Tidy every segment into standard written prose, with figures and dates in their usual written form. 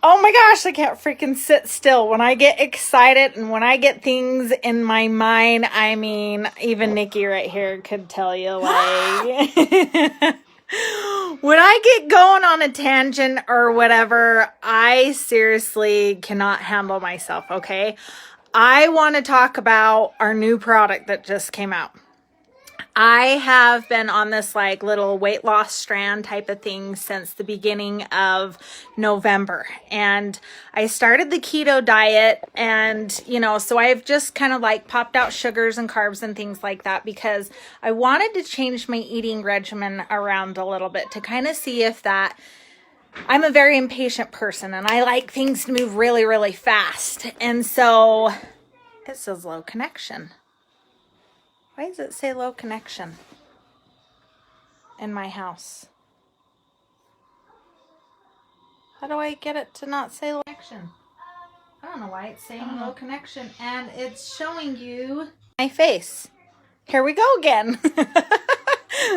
Oh my gosh, I can't freaking sit still. When I get excited and when I get things in my mind, I mean, even Nikki right here could tell you, like, when I get going on a tangent or whatever, I seriously cannot handle myself, okay? I want to talk about our new product that just came out. I have been on this like little weight loss strand type of thing since the beginning of November. And I started the keto diet and, so I've just kind of like popped out sugars and carbs and things like that because I wanted to change my eating regimen around a little bit to kind of see if that I'm a very impatient person and I like things to move really, really fast. And so it says low connection. Why does it say low connection in my house? How do I get it to not say low connection? I don't know why it's saying low connection and it's showing you my face. Here we go again.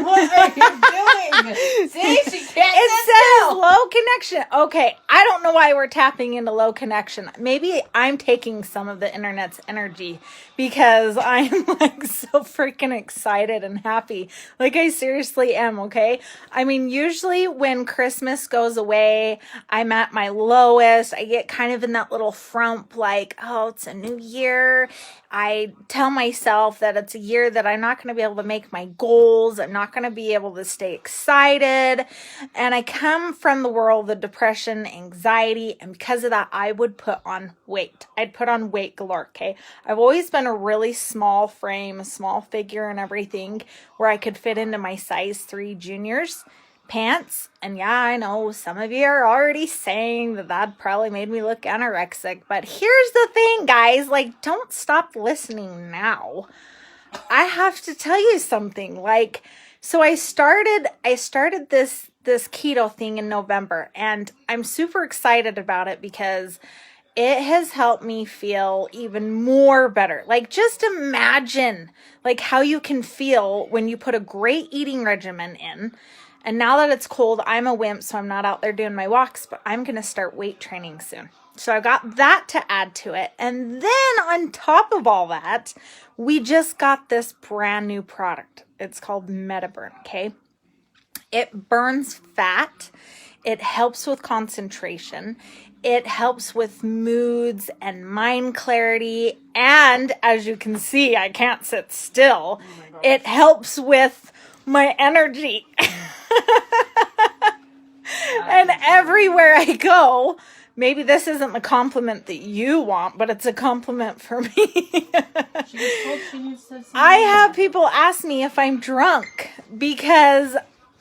What are you doing? See, she can't. It says low connection. Okay, I don't know why we're tapping into low connection. Maybe I'm taking some of the internet's energy because I'm like so freaking excited and happy. Like I seriously am, okay? I mean, usually when Christmas goes away, I'm at my lowest. I get kind of in that little frump like, oh, it's a new year. I tell myself that it's a year that I'm not going to be able to make my goals. I'm not going to be able to stay excited. And I come from the world of depression, anxiety, and because of that, I would put on weight. I'd put on weight galore, okay? I've always been a really small frame, a small figure and everything where I could fit into my size 3 juniors pants. And yeah, I know some of you are already saying that probably made me look anorexic, but here's the thing, guys, like, don't stop listening now. I have to tell you something. Like, so I started this keto thing in November, and I'm super excited about it because it has helped me feel even more better. Like, just imagine like how you can feel when you put a great eating regimen in. And now that it's cold, I'm a wimp, so I'm not out there doing my walks, but I'm going to start weight training soon. So I've got that to add to it. And then on top of all that, we just got this brand new product. It's called MetaBurn, okay? It burns fat. It helps with concentration. It helps with moods and mind clarity. And as you can see, I can't sit still. It helps with my energy. And everywhere I go, maybe this isn't the compliment that you want, but it's a compliment for me. I have people ask me if I'm drunk because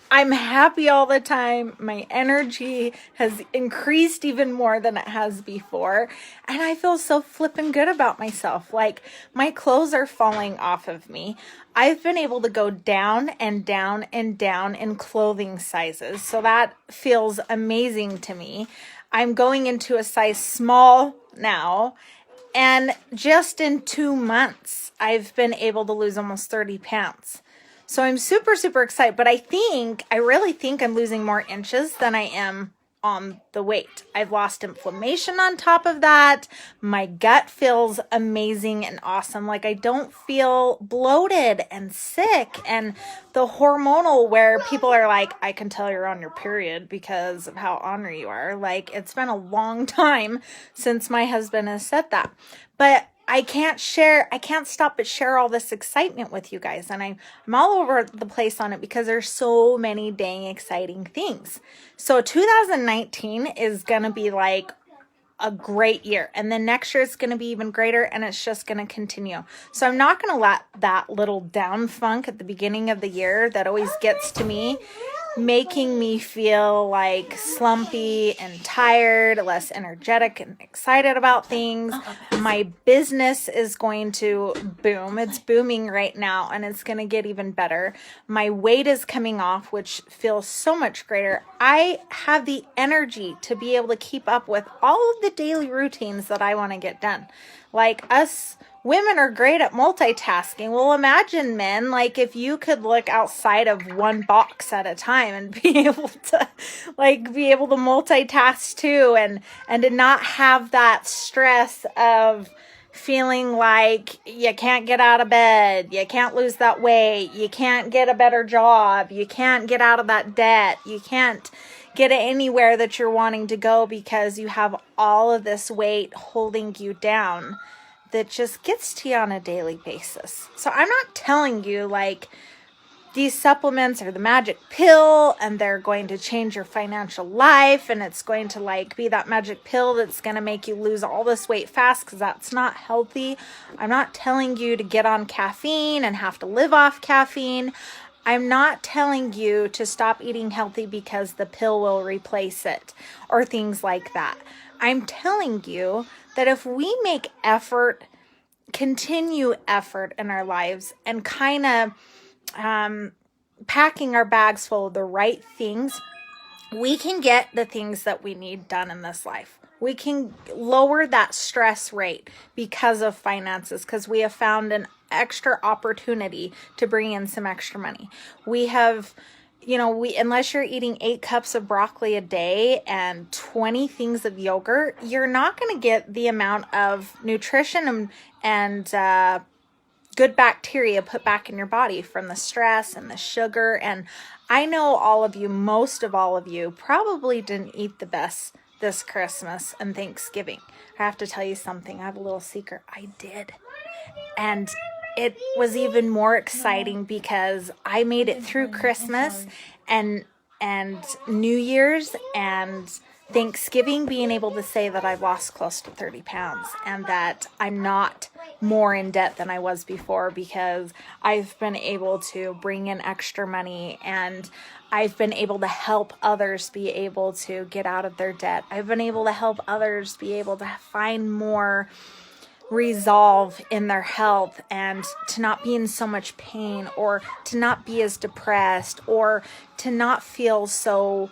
I'm happy all the time. My energy has increased even more than it has before. And I feel so flippin' good about myself. Like, my clothes are falling off of me. I've been able to go down and down and down in clothing sizes. So that feels amazing to me. I'm going into a size small now. And just in 2 months, I've been able to lose almost 30 pounds. So I'm super, super excited, but I really think I'm losing more inches than I am on the weight. I've lost inflammation on top of that. My gut feels amazing and awesome. Like, I don't feel bloated and sick. And the hormonal where people are like, I can tell you're on your period because of how ornery you are. Like, it's been a long time since my husband has said that. But I can't stop but share all this excitement with you guys. And I'm all over the place on it because there's so many dang exciting things. So 2019 is going to be like a great year. And then next year it's going to be even greater, and it's just going to continue. So I'm not going to let that little down funk at the beginning of the year that always gets to me, making me feel like slumpy and tired, less energetic and excited about things. My business is going to boom. It's booming right now, and it's going to get even better. My weight is coming off, which feels so much greater. I have the energy to be able to keep up with all of the daily routines that I want to get done. Like us women are great at multitasking. Well, imagine men, like if you could look outside of one box at a time and be able to multitask too, and to not have that stress of feeling like you can't get out of bed, you can't lose that weight, you can't get a better job, you can't get out of that debt, you can't get anywhere that you're wanting to go because you have all of this weight holding you down that just gets to you on a daily basis. So I'm not telling you like these supplements are the magic pill and they're going to change your financial life and it's going to like be that magic pill that's going to make you lose all this weight fast, because that's not healthy. I'm not telling you to get on caffeine and have to live off caffeine. I'm not telling you to stop eating healthy because the pill will replace it or things like that. I'm telling you that if we make effort, continue effort in our lives and kind of packing our bags full of the right things, we can get the things that we need done in this life. We can lower that stress rate because of finances, because we have found an extra opportunity to bring in some extra money. We have, unless you're eating 8 cups of broccoli a day and 20 things of yogurt, you're not going to get the amount of nutrition and good bacteria put back in your body from the stress and the sugar. And I know most of all of you probably didn't eat the best this Christmas and Thanksgiving. I have to tell you something. I have a little secret. I did. And it was even more exciting because I made it through Christmas and New Year's and Thanksgiving, being able to say that I've lost close to 30 pounds and that I'm not more in debt than I was before, because I've been able to bring in extra money and I've been able to help others be able to get out of their debt. I've been able to help others be able to find more resolve in their health and to not be in so much pain, or to not be as depressed, or to not feel so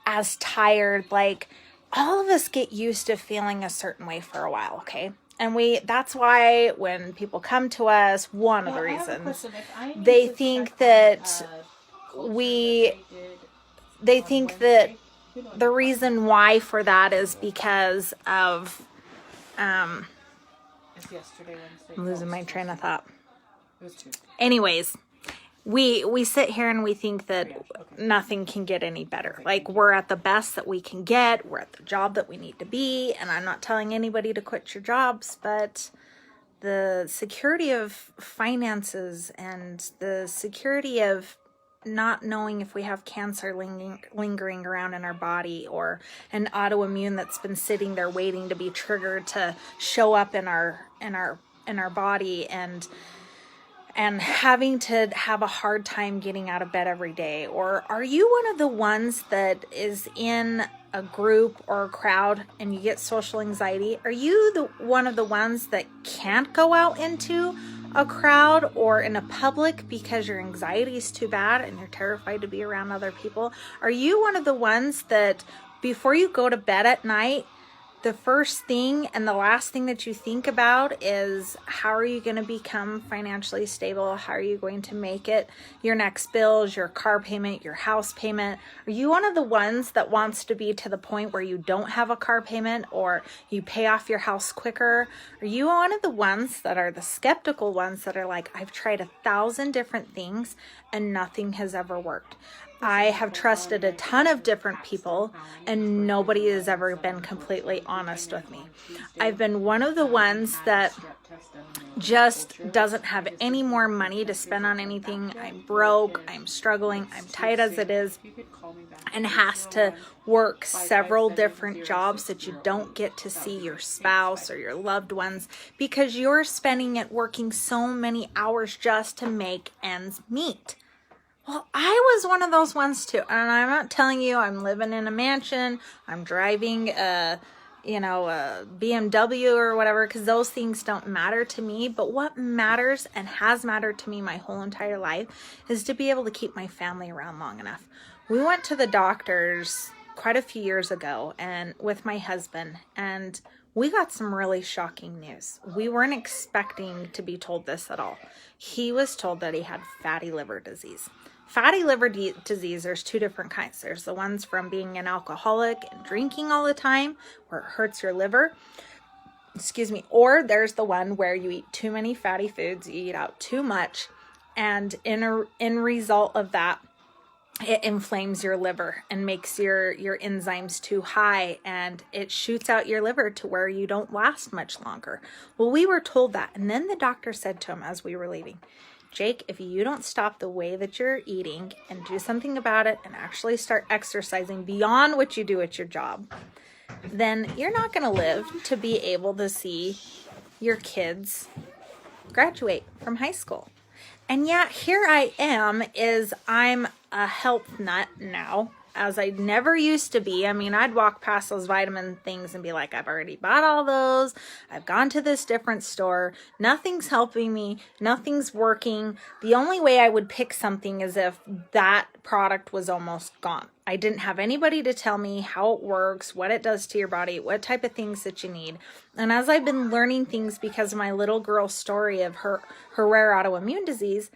as tired. Like, all of us get used to feeling a certain way for a while, okay? And that's why when people come to us, one of the reasons they think that the reason why for that is because of I'm losing my train of thought. Anyways, we sit here and we think that nothing can get any better. Like, we're at the best that we can get. We're at the job that we need to be. And I'm not telling anybody to quit your jobs, but the security of finances and the security of not knowing if we have cancer lingering around in our body, or an autoimmune that's been sitting there waiting to be triggered to show up in our body, and having to have a hard time getting out of bed every day. Or are you one of the ones that is in a group or a crowd and you get social anxiety? Are you one of the ones that can't go out into a crowd or in a public because your anxiety is too bad and you're terrified to be around other people? Are you one of the ones that before you go to bed at night, the first thing and the last thing that you think about is how are you going to become financially stable? How are you going to make it? Your next bills, your car payment, your house payment. Are you one of the ones that wants to be to the point where you don't have a car payment or you pay off your house quicker? Are you one of the ones that are the skeptical ones that are like, I've tried 1,000 different things and nothing has ever worked? I have trusted a ton of different people and nobody has ever been completely honest with me. I've been one of the ones that just doesn't have any more money to spend on anything. I'm broke, I'm struggling, I'm tight as it is, and has to work several different jobs that you don't get to see your spouse or your loved ones because you're spending it working so many hours just to make ends meet. Well, I was one of those ones too. And I'm not telling you I'm living in a mansion, I'm driving a BMW or whatever, because those things don't matter to me. But what matters and has mattered to me my whole entire life is to be able to keep my family around long enough. We went to the doctors quite a few years ago and with my husband, and we got some really shocking news. We weren't expecting to be told this at all. He was told that he had fatty liver disease. Fatty liver disease, there's two different kinds. There's the ones from being an alcoholic and drinking all the time, where it hurts your liver. Or there's the one where you eat too many fatty foods, you eat out too much, and in result of that, it inflames your liver and makes your enzymes too high, and it shoots out your liver to where you don't last much longer. Well, we were told that, and then the doctor said to him as we were leaving, Jake, if you don't stop the way that you're eating and do something about it and actually start exercising beyond what you do at your job, then you're not going to live to be able to see your kids graduate from high school. And yet here I am, I'm a health nut now, as I never used to be. I mean, I'd walk past those vitamin things and be like, I've already bought all those. I've gone to this different store. Nothing's helping me. Nothing's working. The only way I would pick something is if that product was almost gone. I didn't have anybody to tell me how it works, what it does to your body, what type of things that you need. And as I've been learning things because of my little girl's story of her rare autoimmune disease,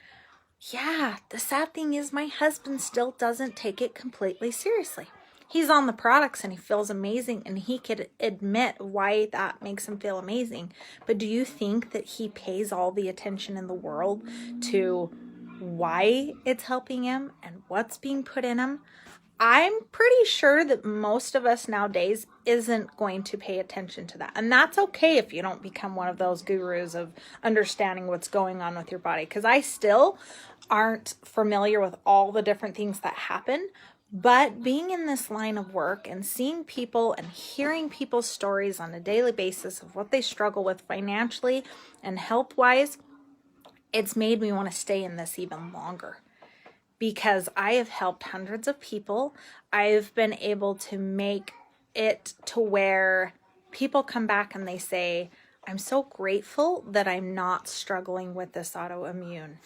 yeah, the sad thing is my husband still doesn't take it completely seriously. He's on the products and he feels amazing, and he could admit why that makes him feel amazing. But do you think that he pays all the attention in the world to why it's helping him and what's being put in him? I'm pretty sure that most of us nowadays isn't going to pay attention to that. And that's okay if you don't become one of those gurus of understanding what's going on with your body. Because I still aren't familiar with all the different things that happen. But being in this line of work and seeing people and hearing people's stories on a daily basis of what they struggle with financially and health-wise, it's made me want to stay in this even longer. Because I have helped hundreds of people. I've been able to make it to where people come back and they say, I'm so grateful that I'm not struggling with this autoimmune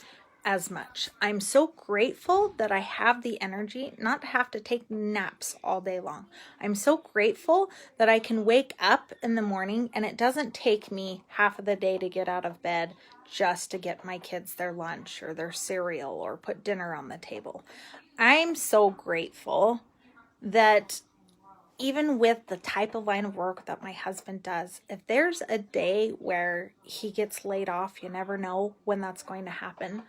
as much. I'm so grateful that I have the energy not to have to take naps all day long. I'm so grateful that I can wake up in the morning and it doesn't take me half of the day to get out of bed just to get my kids their lunch or their cereal or put dinner on the table. I'm so grateful that even with the type of line of work that my husband does, if there's a day where he gets laid off, you never know when that's going to happen.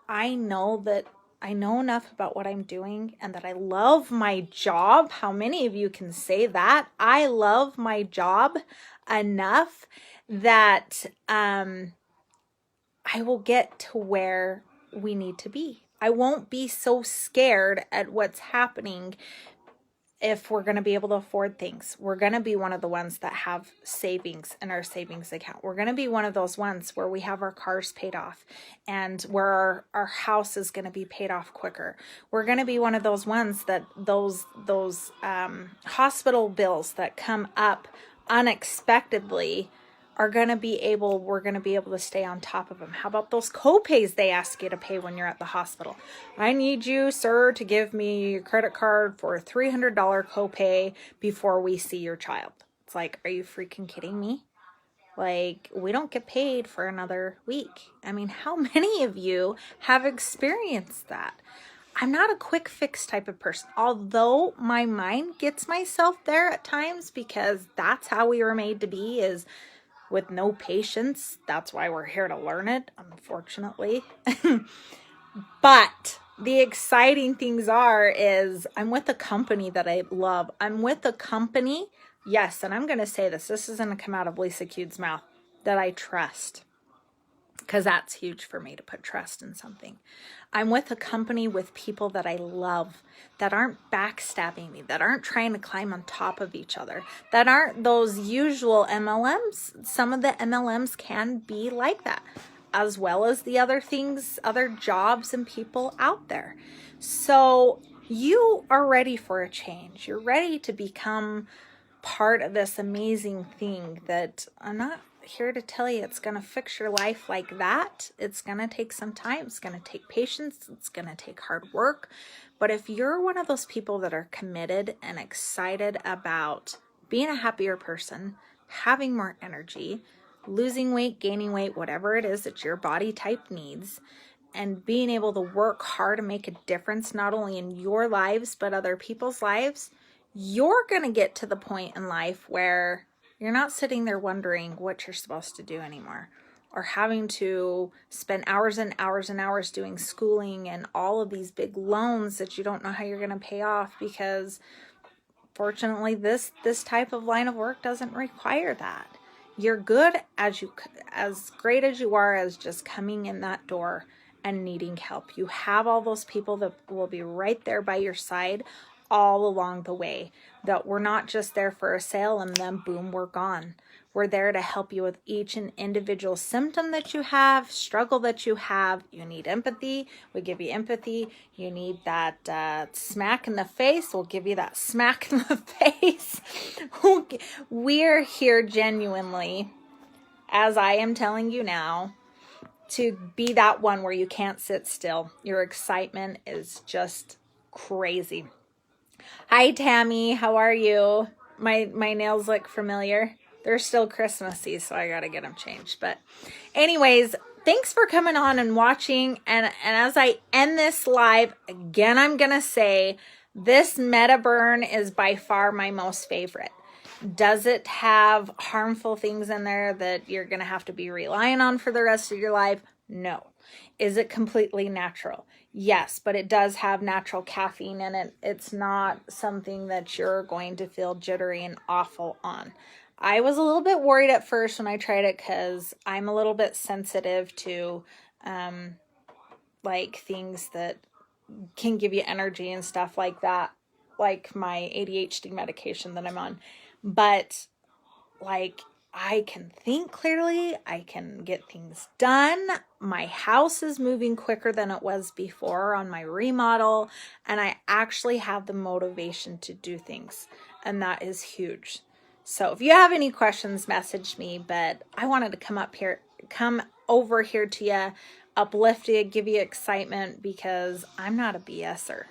I know that I know enough about what I'm doing and that I love my job. How many of you can say that? I love my job enough that I will get to where we need to be. I won't be so scared at what's happening if we're going to be able to afford things. We're going to be one of the ones that have savings in our savings account. We're going to be one of those ones where we have our cars paid off and where our house is going to be paid off quicker. We're going to be one of those ones that those hospital bills that come up unexpectedly we're going to be able to stay on top of them. How about those co-pays they ask you to pay when you're at the hospital? I need you, sir, to give me your credit card for a $300 copay before we see your child. It's like, are you freaking kidding me? Like, we don't get paid for another week. I mean, how many of you have experienced that? I'm not a quick fix type of person, although my mind gets myself there at times because that's how we were made to be, is with no patience. That's why we're here to learn it, unfortunately. But the exciting things is I'm with a company that I love. I'm with a company, yes, and I'm going to say this isn't going to come out of Lisa Cude's mouth, that I trust. Because that's huge for me, to put trust in something. I'm with a company with people that I love, that aren't backstabbing me, that aren't trying to climb on top of each other, that aren't those usual MLMs. Some of the MLMs can be like that, as well as the other things, other jobs and people out there. So you are ready for a change. You're ready to become part of this amazing thing that here to tell you it's going to fix your life like that. It's going to take some time. It's going to take patience. It's going to take hard work. But if you're one of those people that are committed and excited about being a happier person, having more energy, losing weight, gaining weight, whatever it is that your body type needs, and being able to work hard and make a difference, not only in your lives, but other people's lives, you're going to get to the point in life where you're not sitting there wondering what you're supposed to do anymore, or having to spend hours and hours and hours doing schooling and all of these big loans that you don't know how you're going to pay off, because fortunately this type of line of work doesn't require that. You're good as great as you are as just coming in that door and needing help. You have all those people that will be right there by your side all along the way, that we're not just there for a sale and then boom, we're gone. We're there to help you with each and individual symptom that you have, struggle that you have. You need empathy, we give you empathy. You need that smack in the face, we'll give you that smack in the face. We're here genuinely, as I am telling you now, to be that one where you can't sit still. Your excitement is just crazy. Hi, Tammy. How are you? My nails look familiar. They're still Christmassy, so I gotta get them changed. But anyways, thanks for coming on and watching. And as I end this live, again, I'm gonna say this Metaburn is by far my most favorite. Does it have harmful things in there that you're gonna have to be relying on for the rest of your life? No. Is it completely natural? Yes, but it does have natural caffeine in it. It's not something that you're going to feel jittery and awful on. I was a little bit worried at first when I tried it because I'm a little bit sensitive to like things that can give you energy and stuff like that, like my ADHD medication that I'm on. But like, I can think clearly, I can get things done. My house is moving quicker than it was before on my remodel, and I actually have the motivation to do things, and that is huge. So if you have any questions, message me, but I wanted to come over here to you, uplift you, give you excitement, because I'm not a BSer.